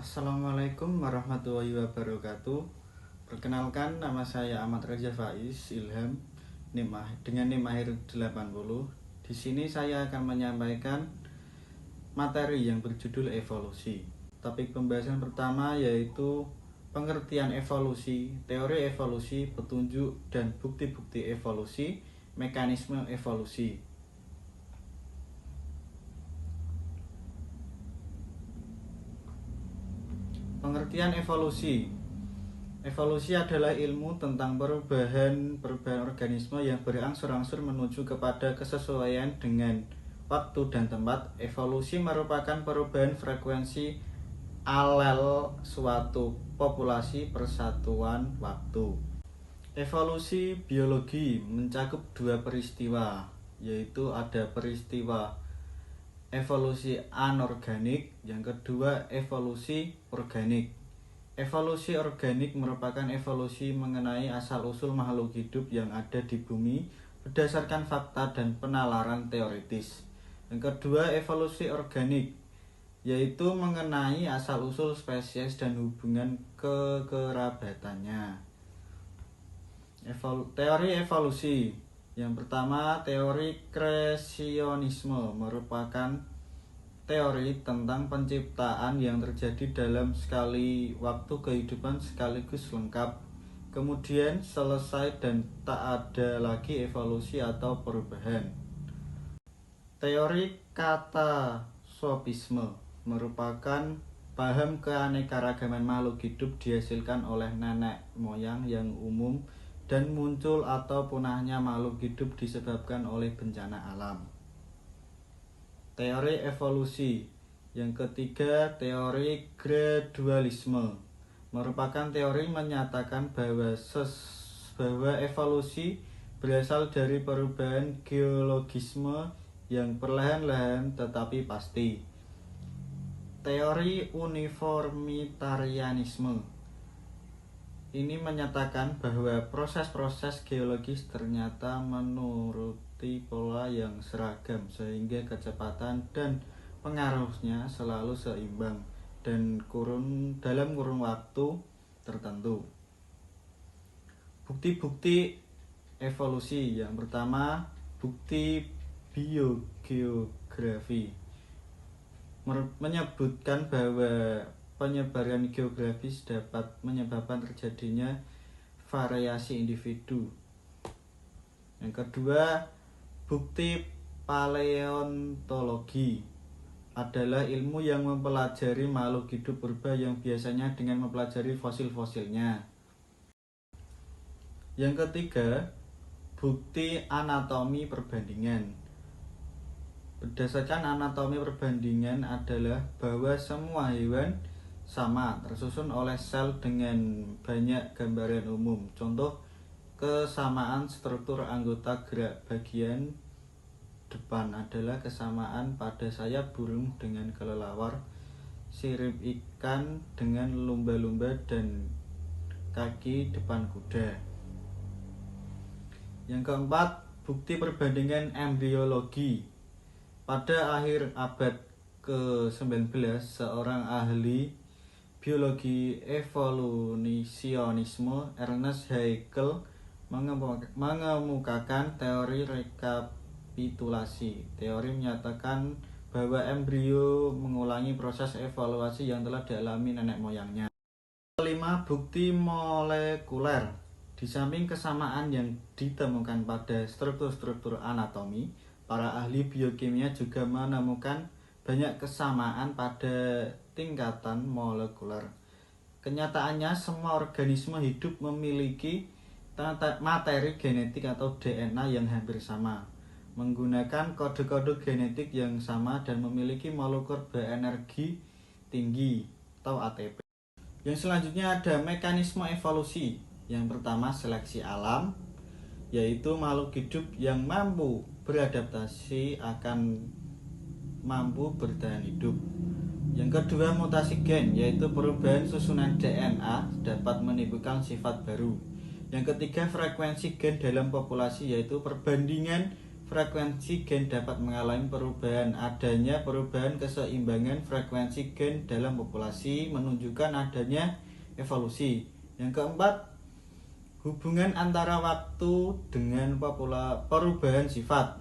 Assalamualaikum warahmatullahi wabarakatuh. Perkenalkan, nama saya Ahmad Reza Faiz Ilham dengan NIM akhir 80. Di sini saya akan menyampaikan materi yang berjudul evolusi. Topik pembahasan pertama yaitu pengertian evolusi, teori evolusi, petunjuk dan bukti-bukti evolusi, mekanisme evolusi. Pengertian evolusi. Evolusi adalah ilmu tentang perubahan organisme yang berangsur-angsur menuju kepada kesesuaian dengan waktu dan tempat. Evolusi merupakan perubahan frekuensi alel suatu populasi persatuan waktu. Evolusi biologi mencakup dua peristiwa, yaitu ada peristiwa evolusi anorganik, yang kedua evolusi organik. Evolusi organik merupakan evolusi mengenai asal-usul makhluk hidup yang ada di bumi berdasarkan fakta dan penalaran teoritis. Yang kedua evolusi organik, yaitu mengenai asal-usul spesies dan hubungan kekerabatannya. Teori evolusi. Yang pertama, teori kreasionisme merupakan teori tentang penciptaan yang terjadi dalam sekali waktu kehidupan sekaligus lengkap, kemudian selesai dan tak ada lagi evolusi atau perubahan. Teori katasopisme merupakan paham keanekaragaman makhluk hidup dihasilkan oleh nenek moyang yang umum dan muncul atau punahnya makhluk hidup disebabkan oleh bencana alam. Teori evolusi. Yang ketiga, teori gradualisme merupakan teori menyatakan bahwa evolusi berasal dari perubahan geologisme yang perlahan-lahan tetapi pasti. Teori uniformitarianisme ini menyatakan bahwa proses-proses geologis ternyata menuruti pola yang seragam sehingga kecepatan dan pengaruhnya selalu seimbang dan dalam kurun waktu tertentu. Bukti-bukti evolusi. Yang pertama, bukti biogeografi menyebutkan bahwa penyebaran geografis dapat menyebabkan terjadinya variasi individu. Yang kedua, bukti paleontologi adalah ilmu yang mempelajari makhluk hidup purba yang biasanya dengan mempelajari fosil-fosilnya. Yang ketiga, bukti anatomi perbandingan. Berdasarkan anatomi perbandingan adalah bahwa semua hewan sama tersusun oleh sel dengan banyak gambaran umum. Contoh, kesamaan struktur anggota gerak bagian depan adalah kesamaan pada sayap burung dengan kelelawar, sirip ikan dengan lumba-lumba, dan kaki depan kuda. Yang keempat, bukti perbandingan embriologi. Pada akhir abad ke-19, seorang ahli biologi evolusionisme Ernest Haeckel mengemukakan teori rekapitulasi. Teori menyatakan bahwa embrio mengulangi proses evolusi yang telah dialami nenek moyangnya. Kelima, bukti molekuler. Di samping kesamaan yang ditemukan pada struktur-struktur anatomi, para ahli biokimia juga menemukan banyak kesamaan pada tingkatan molekuler. Kenyataannya, semua organisme hidup memiliki materi genetik atau DNA yang hampir sama, menggunakan kode-kode genetik yang sama dan memiliki molekul berenergi tinggi atau ATP. Yang selanjutnya ada mekanisme evolusi. Yang pertama, seleksi alam, yaitu makhluk hidup yang mampu beradaptasi akan mampu bertahan hidup. Yang kedua, mutasi gen, yaitu perubahan susunan DNA dapat menimbulkan sifat baru. Yang ketiga, frekuensi gen dalam populasi, yaitu perbandingan frekuensi gen dapat mengalami perubahan. Adanya perubahan keseimbangan frekuensi gen dalam populasi menunjukkan adanya evolusi. Yang keempat, hubungan antara waktu dengan perubahan sifat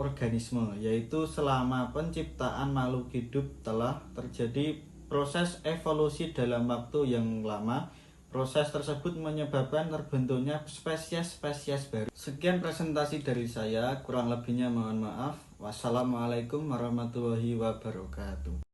organisme, yaitu selama penciptaan makhluk hidup telah terjadi proses evolusi dalam waktu yang lama. Proses tersebut menyebabkan terbentuknya spesies-spesies baru. Sekian presentasi dari saya, kurang lebihnya mohon maaf. Wassalamualaikum warahmatullahi wabarakatuh.